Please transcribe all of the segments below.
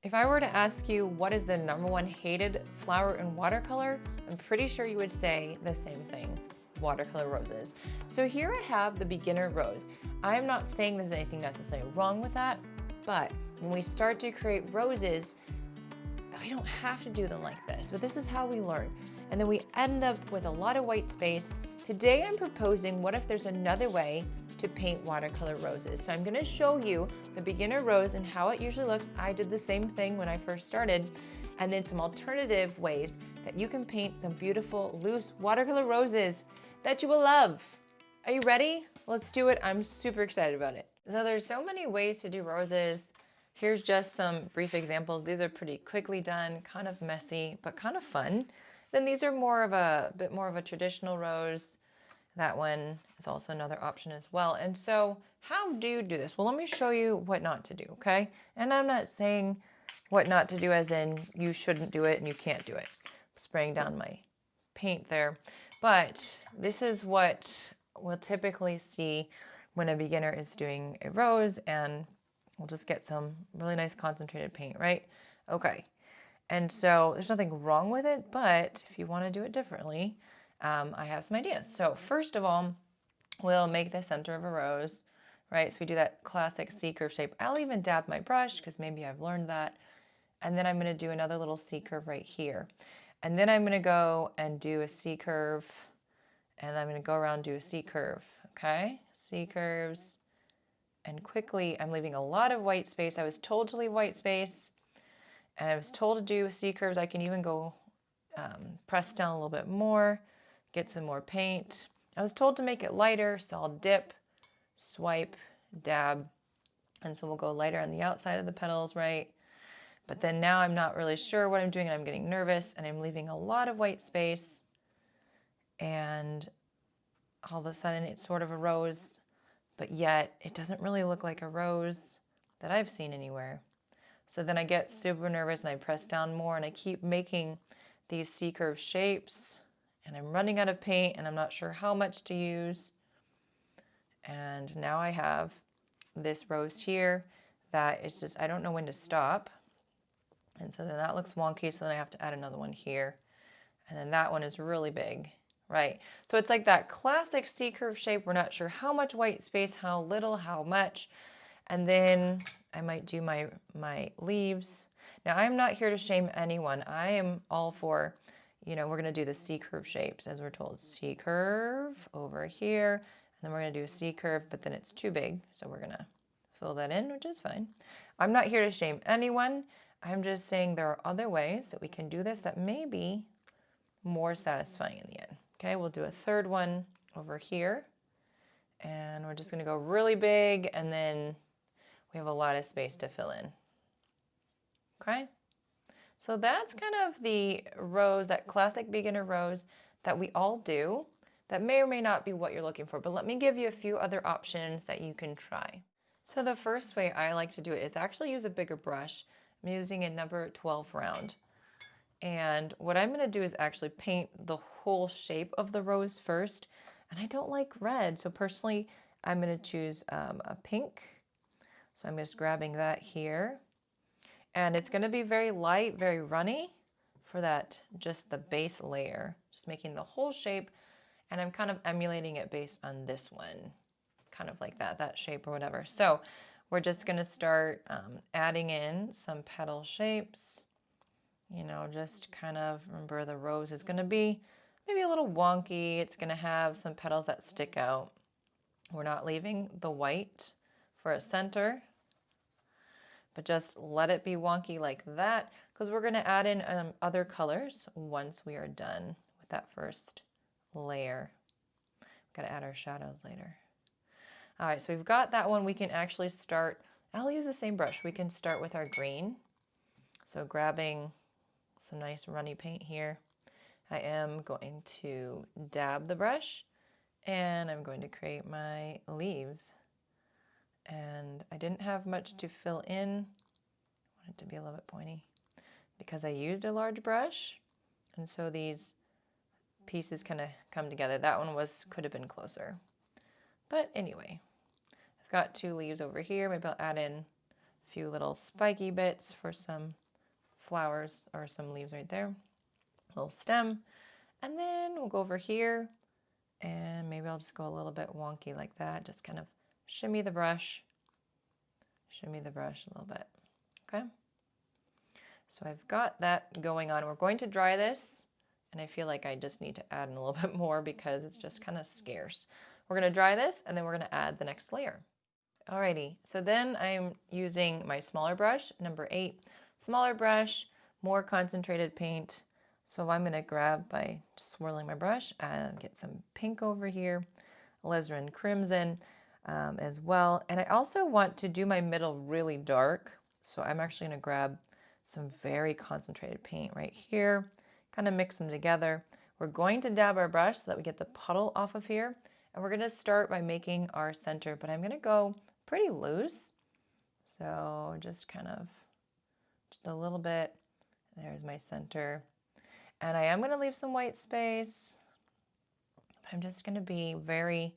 If I were to ask you what is the #1 hated flower in watercolor, I'm pretty sure you would say the same thing, watercolor roses. So here I have the beginner rose. I'm not saying there's anything necessarily wrong with that, but when we start to create roses, we don't have to do them like this, but this is how we learn. And then we end up with a lot of white space. Today I'm proposing, what if there's another way to paint watercolor roses? So I'm gonna show you the beginner rose and how it usually looks. I did the same thing when I first started, and then some alternative ways that you can paint some beautiful loose watercolor roses that you will love. Are you ready? Let's do it. I'm super excited about it. So there's so many ways to do roses. Here's just some brief examples. These are pretty quickly done, kind of messy, but kind of fun. Then these are bit more of a traditional rose. That one is also another option as well. And so how do you do this? Well, let me show you what not to do, okay? And I'm not saying what not to do as in you shouldn't do it and you can't do it. I'm spraying down my paint there. But this is what we'll typically see when a beginner is doing a rose, and we'll just get some really nice concentrated paint, right? Okay. And so there's nothing wrong with it, but if you want to do it differently, I have some ideas. So first of all, we'll make the center of a rose, right? So we do that classic C-curve shape. I'll even dab my brush because maybe I've learned that. And then I'm going to do another little C-curve right here. And then I'm going to go and do a C-curve, and I'm going to go around and do a C-curve, okay? C-curves. And quickly, I'm leaving a lot of white space. I was told to leave white space, and I was told to do C-curves. I can even go press down a little bit more, get some more paint. I was told to make it lighter, so I'll dip, swipe, dab, and so we'll go lighter on the outside of the petals, right? But then now I'm not really sure what I'm doing, and I'm getting nervous, and I'm leaving a lot of white space, and all of a sudden it's sort of a rose, but yet it doesn't really look like a rose that I've seen anywhere. So then I get super nervous and I press down more and I keep making these C-curve shapes, and I'm running out of paint and I'm not sure how much to use. And now I have this rose here that is just, I don't know when to stop. And so then that looks wonky, so then I have to add another one here. And then that one is really big, right? So it's like that classic C-curve shape. We're not sure how much white space, how little, how much. And then I might do my leaves. Now I'm not here to shame anyone. I am all for, we're going to do the C-curve shapes as we're told. C-curve over here, and then we're going to do a C-curve, but then it's too big, so we're going to fill that in, which is fine. I'm not here to shame anyone. I'm just saying there are other ways that we can do this that may be more satisfying in the end. Okay, we'll do a third one over here, and we're just going to go really big, and then we have a lot of space to fill in. Okay, so that's kind of the rose, that classic beginner rose that we all do, that may or may not be what you're looking for, but let me give you a few other options that you can try. So the first way I like to do it is actually use a bigger brush. I'm using a number 12 round. And what I'm going to do is actually paint the whole shape of the rose first. And I don't like red, so personally I'm going to choose a pink. So I'm just grabbing that here. And it's going to be very light, very runny for that, just the base layer. Just making the whole shape, and I'm kind of emulating it based on this one. Kind of like that shape or whatever. So we're just going to start adding in some petal shapes. Just kind of remember the rose is going to be maybe a little wonky. It's going to have some petals that stick out. We're not leaving the white for a center, but just let it be wonky like that, because we're going to add in other colors once we are done with that first layer. Got to add our shadows later. All right, so we've got that one. We can actually start, I'll use the same brush. We can start with our green. So grabbing some nice runny paint here. I am going to dab the brush, and I'm going to create my leaves. And I didn't have much to fill in. I want it to be a little bit pointy because I used a large brush, and so these pieces kind of come together. That one could have been closer. But anyway, I've got 2 leaves over here. Maybe I'll add in A few little spiky bits for some flowers or some leaves right there. A little stem. And then we'll go over here and maybe I'll just go a little bit wonky like that. Just kind of shimmy the brush a little bit. Okay. So I've got that going on. We're going to dry this, and I feel like I just need to add in a little bit more because it's just kind of scarce. We're going to dry this, and then we're going to add the next layer. Alrighty, so then I'm using my smaller brush, number 8. Smaller brush, more concentrated paint. So I'm going to grab by just swirling my brush and get some pink over here, alizarin crimson as well. And I also want to do my middle really dark. So I'm actually going to grab some very concentrated paint right here, kind of mix them together. We're going to dab our brush so that we get the puddle off of here. And we're going to start by making our center, but I'm going to go pretty loose. So just kind of just a little bit. There's my center. And I am going to leave some white space. But I'm just going to be very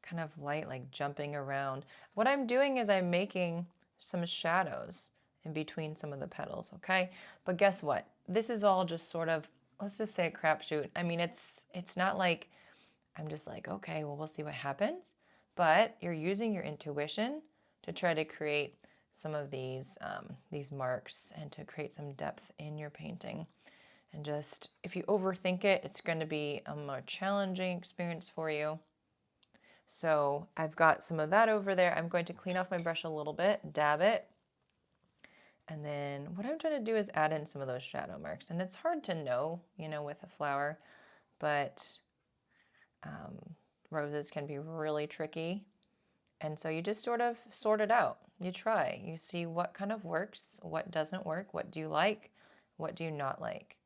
kind of light, like jumping around. What I'm doing is I'm making some shadows in between some of the petals, okay? But guess what? This is all just sort of, let's just say a crapshoot. I mean, it's not like I'm just like, okay, well, we'll see what happens. But you're using your intuition to try to create some of these marks and to create some depth in your painting. And just, if you overthink it, it's going to be a more challenging experience for you. So I've got some of that over there. I'm going to clean off my brush a little bit, dab it. And then what I'm trying to do is add in some of those shadow marks. And it's hard to know, you know, with a flower, but roses can be really tricky. And so you just sort of sort it out. You try, you see what kind of works, what doesn't work, what do you like, what do you not like.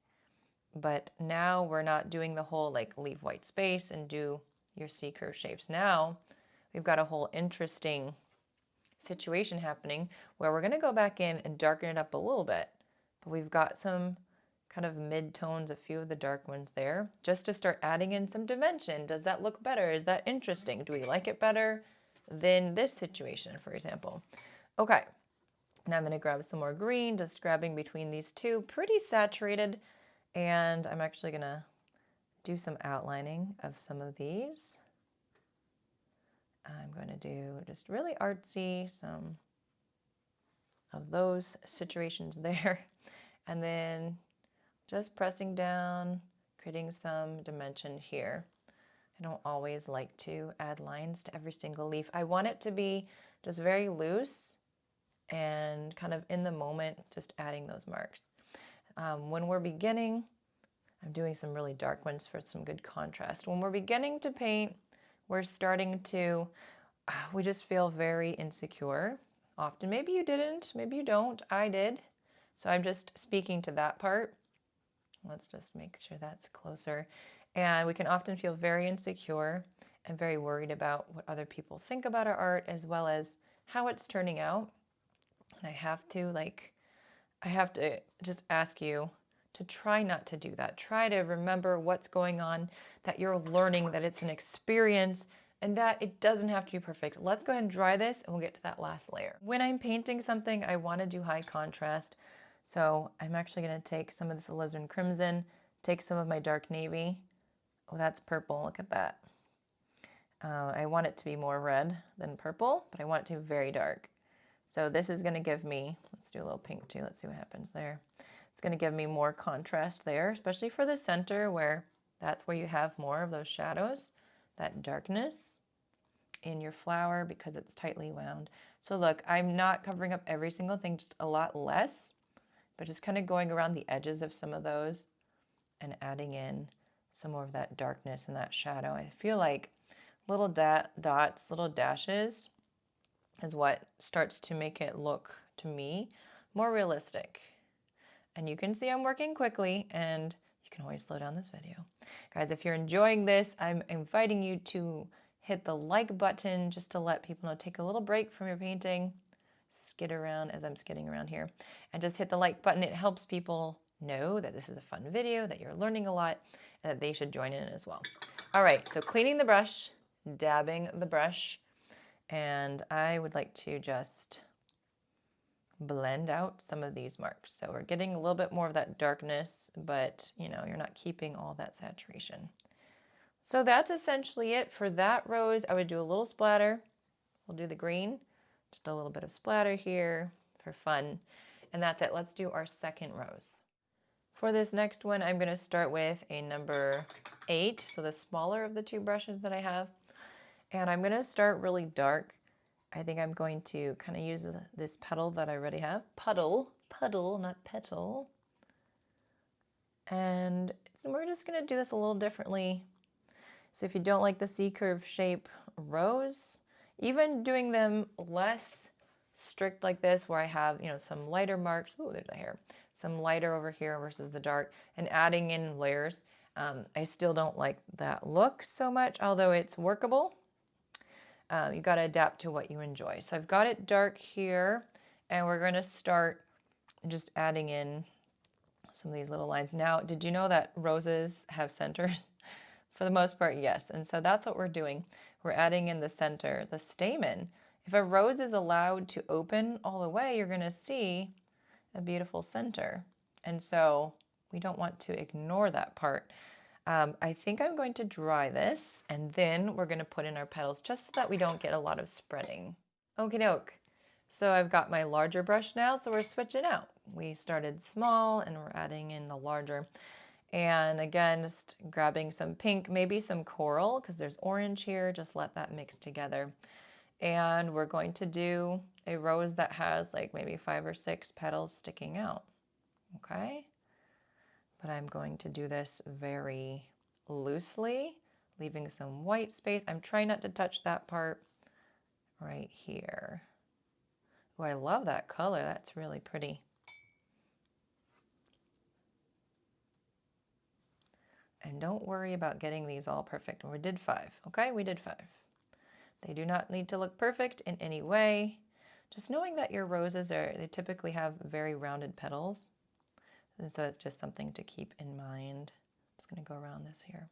But now we're not doing the whole like leave white space and do your C-curve shapes. Now we've got a whole interesting situation happening where we're going to go back in and darken it up a little bit. But we've got some kind of mid-tones, a few of the dark ones there, just to start adding in some dimension. Does that look better? Is that interesting? Do we like it better than this situation, for example? Okay, now I'm going to grab some more green, just grabbing between these two, pretty saturated, and I'm actually going to do some outlining of some of these. I'm going to do just really artsy, some of those situations there, and then just pressing down, creating some dimension here. I don't always like to add lines to every single leaf. I want it to be just very loose and kind of in the moment, just adding those marks. When we're beginning, I'm doing some really dark ones for some good contrast. When we're beginning to paint, we're starting to, we just feel very insecure. Often, maybe you didn't, maybe you don't, I did. So I'm just speaking to that part. Let's just make sure that's closer. And we can often feel very insecure and very worried about what other people think about our art as well as how it's turning out. And I have to just ask you to try not to do that. Try to remember what's going on, that you're learning, that it's an experience, and that it doesn't have to be perfect. Let's go ahead and dry this and we'll get to that last layer. When I'm painting something, I want to do high contrast. So I'm actually going to take some of this alizarin crimson, take some of my dark navy. Oh, that's purple. Look at that. I want it to be more red than purple, but I want it to be very dark. So this is going to give me, let's do a little pink too. Let's see what happens there. It's going to give me more contrast there, especially for the center where that's where you have more of those shadows, that darkness in your flower because it's tightly wound. So look, I'm not covering up every single thing, just a lot less, but just kind of going around the edges of some of those and adding in some more of that darkness and that shadow. I feel like little dots, little dashes is what starts to make it look, to me, more realistic. And you can see I'm working quickly, and you can always slow down this video. Guys, if you're enjoying this, I'm inviting you to hit the like button just to let people know, take a little break from your painting, skid around as I'm skidding around here, and just hit the like button. It helps people know that this is a fun video, that you're learning a lot, and that they should join in as well. All right, so cleaning the brush, dabbing the brush, and I would like to just blend out some of these marks. So we're getting a little bit more of that darkness, but you know, you're not keeping all that saturation. So that's essentially it for that rose. I would do a little splatter. We'll do the green, just a little bit of splatter here for fun. And that's it. Let's do our second rose. For this next one, I'm going to start with a number 8, so the smaller of the two brushes that I have. And I'm going to start really dark. I think I'm going to kind of use this petal that I already have. Puddle, not petal. And we're just going to do this a little differently. So if you don't like the C-curve shape rose, even doing them less strict like this, where I have, you know, some lighter marks, ooh, there's the hair, some lighter over here versus the dark, and adding in layers, I still don't like that look so much, although it's workable. You got to adapt to what you enjoy. So I've got it dark here, and we're going to start just adding in some of these little lines. Now, did you know that roses have centers? For the most part, yes. And so that's what we're doing. We're adding in the center, the stamen. If a rose is allowed to open all the way, you're going to see a beautiful center. And so we don't want to ignore that part. I think I'm going to dry this, and then we're going to put in our petals just so that we don't get a lot of spreading. Okie doke. So I've got my larger brush now, so we're switching out. We started small and we're adding in the larger. And again, just grabbing some pink, maybe some coral, because there's orange here. Just let that mix together. And we're going to do a rose that has like maybe 5 or 6 petals sticking out. Okay? But I'm going to do this very loosely, leaving some white space. I'm trying not to touch that part right here. Oh, I love that color. That's really pretty. And don't worry about getting these all perfect. We did 5, okay? We did 5. They do not need to look perfect in any way. Just knowing that your roses they typically have very rounded petals. And so it's just something to keep in mind. I'm just gonna go around this here.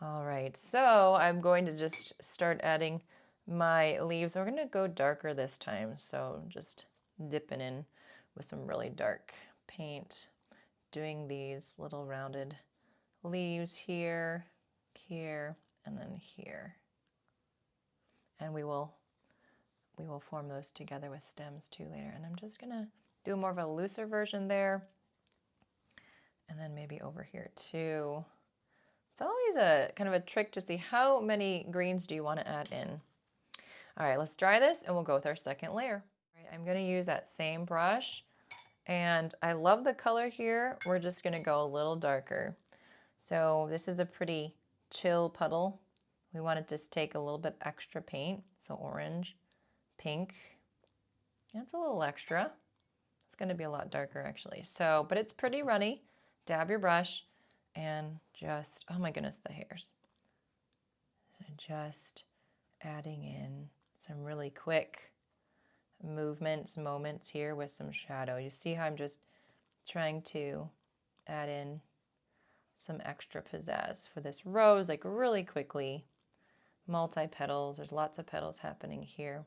All right, so I'm going to just start adding my leaves. We're gonna go darker this time. So just dipping in with some really dark paint, doing these little rounded leaves here, here, and then here. And we will form those together with stems too later. And I'm just gonna do more of a looser version there. And then maybe over here too. It's always a kind of a trick to see how many greens do you want to add in. All right, let's dry this and we'll go with our second layer. All right, I'm gonna use that same brush, and I love the color here. We're just gonna go a little darker. So this is a pretty chill puddle. We want to just take a little bit extra paint. So orange, pink, that's a little extra. It's going to be a lot darker actually. So, but it's pretty runny. Dab your brush and just, oh my goodness, the hairs. So just adding in some really quick moments here with some shadow. You see how I'm just trying to add in some extra pizzazz for this rose, like really quickly. Multi-petals, there's lots of petals happening here.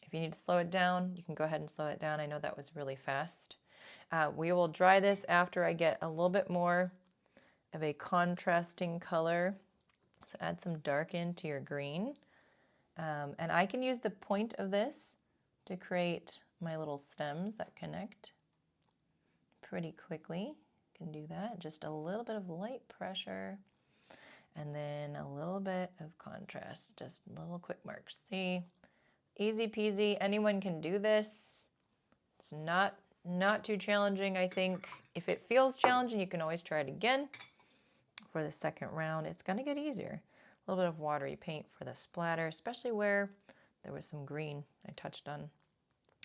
If you need to slow it down, you can go ahead and slow it down. I know that was really fast. We will dry this after I get a little bit more of a contrasting color. So add some dark into your green. And I can use the point of this to create my little stems that connect pretty quickly. Can do that. Just a little bit of light pressure. And then a little bit of contrast, just little quick marks. See, easy peasy, anyone can do this. It's not too challenging, I think. If it feels challenging, you can always try it again. For the second round, it's gonna get easier. A little bit of watery paint for the splatter, especially where there was some green I touched on.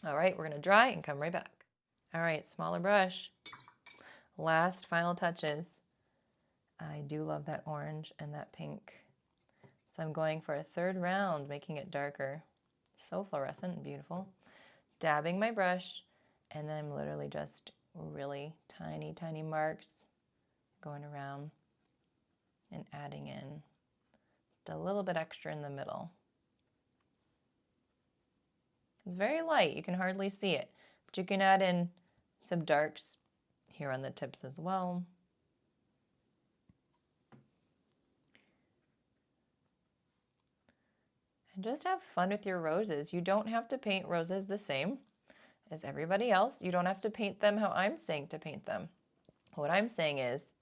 All right, we're gonna dry and come right back. All right, smaller brush. Last final touches. I do love that orange and that pink. So I'm going for a third round, making it darker. So fluorescent and beautiful. Dabbing my brush, and then I'm literally just really tiny, tiny marks going around and adding in a little bit extra in the middle. It's very light, you can hardly see it, but you can add in some darks here on the tips as well. And just have fun with your roses. You don't have to paint roses the same as everybody else. You don't have to paint them how I'm saying to paint them. What I'm saying is,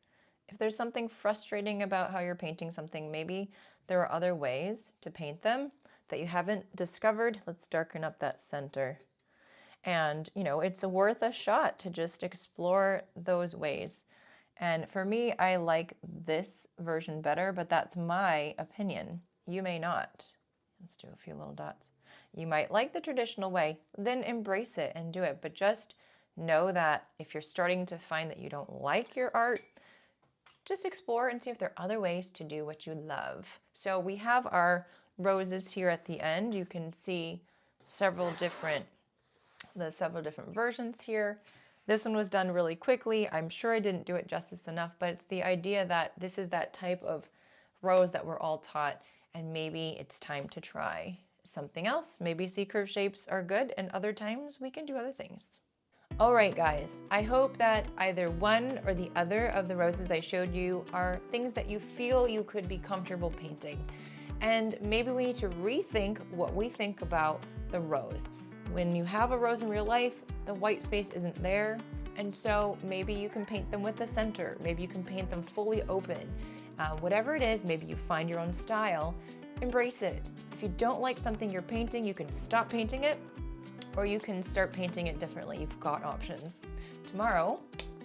if there's something frustrating about how you're painting something, maybe there are other ways to paint them that you haven't discovered. Let's darken up that center. And, you know, it's worth a shot to just explore those ways. And for me, I like this version better, but that's my opinion. You may not. Let's do a few little dots. You might like the traditional way, then embrace it and do it. But just know that if you're starting to find that you don't like your art, just explore and see if there are other ways to do what you love. So we have our roses here at the end. You can see several different versions here. This one was done really quickly. I'm sure I didn't do it justice enough, but it's the idea that this is that type of rose that we're all taught, and maybe it's time to try something else. Maybe C-curve shapes are good, and other times we can do other things. All right, guys, I hope that either one or the other of the roses I showed you are things that you feel you could be comfortable painting. And maybe we need to rethink what we think about the rose. When you have a rose in real life, the white space isn't there. And so maybe you can paint them with the center. Maybe you can paint them fully open. Whatever it is, maybe you find your own style, embrace it. If you don't like something you're painting, you can stop painting it, or you can start painting it differently. You've got options. Tomorrow,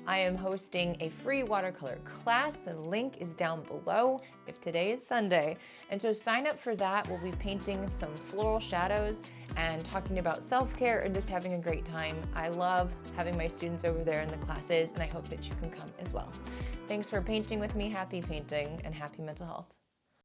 I am hosting a free watercolor class. The link is down below if today is Sunday. And so sign up for that. We'll be painting some floral shadows and talking about self-care and just having a great time. I love having my students over there in the classes, and I hope that you can come as well. Thanks for painting with me. Happy painting and happy mental health.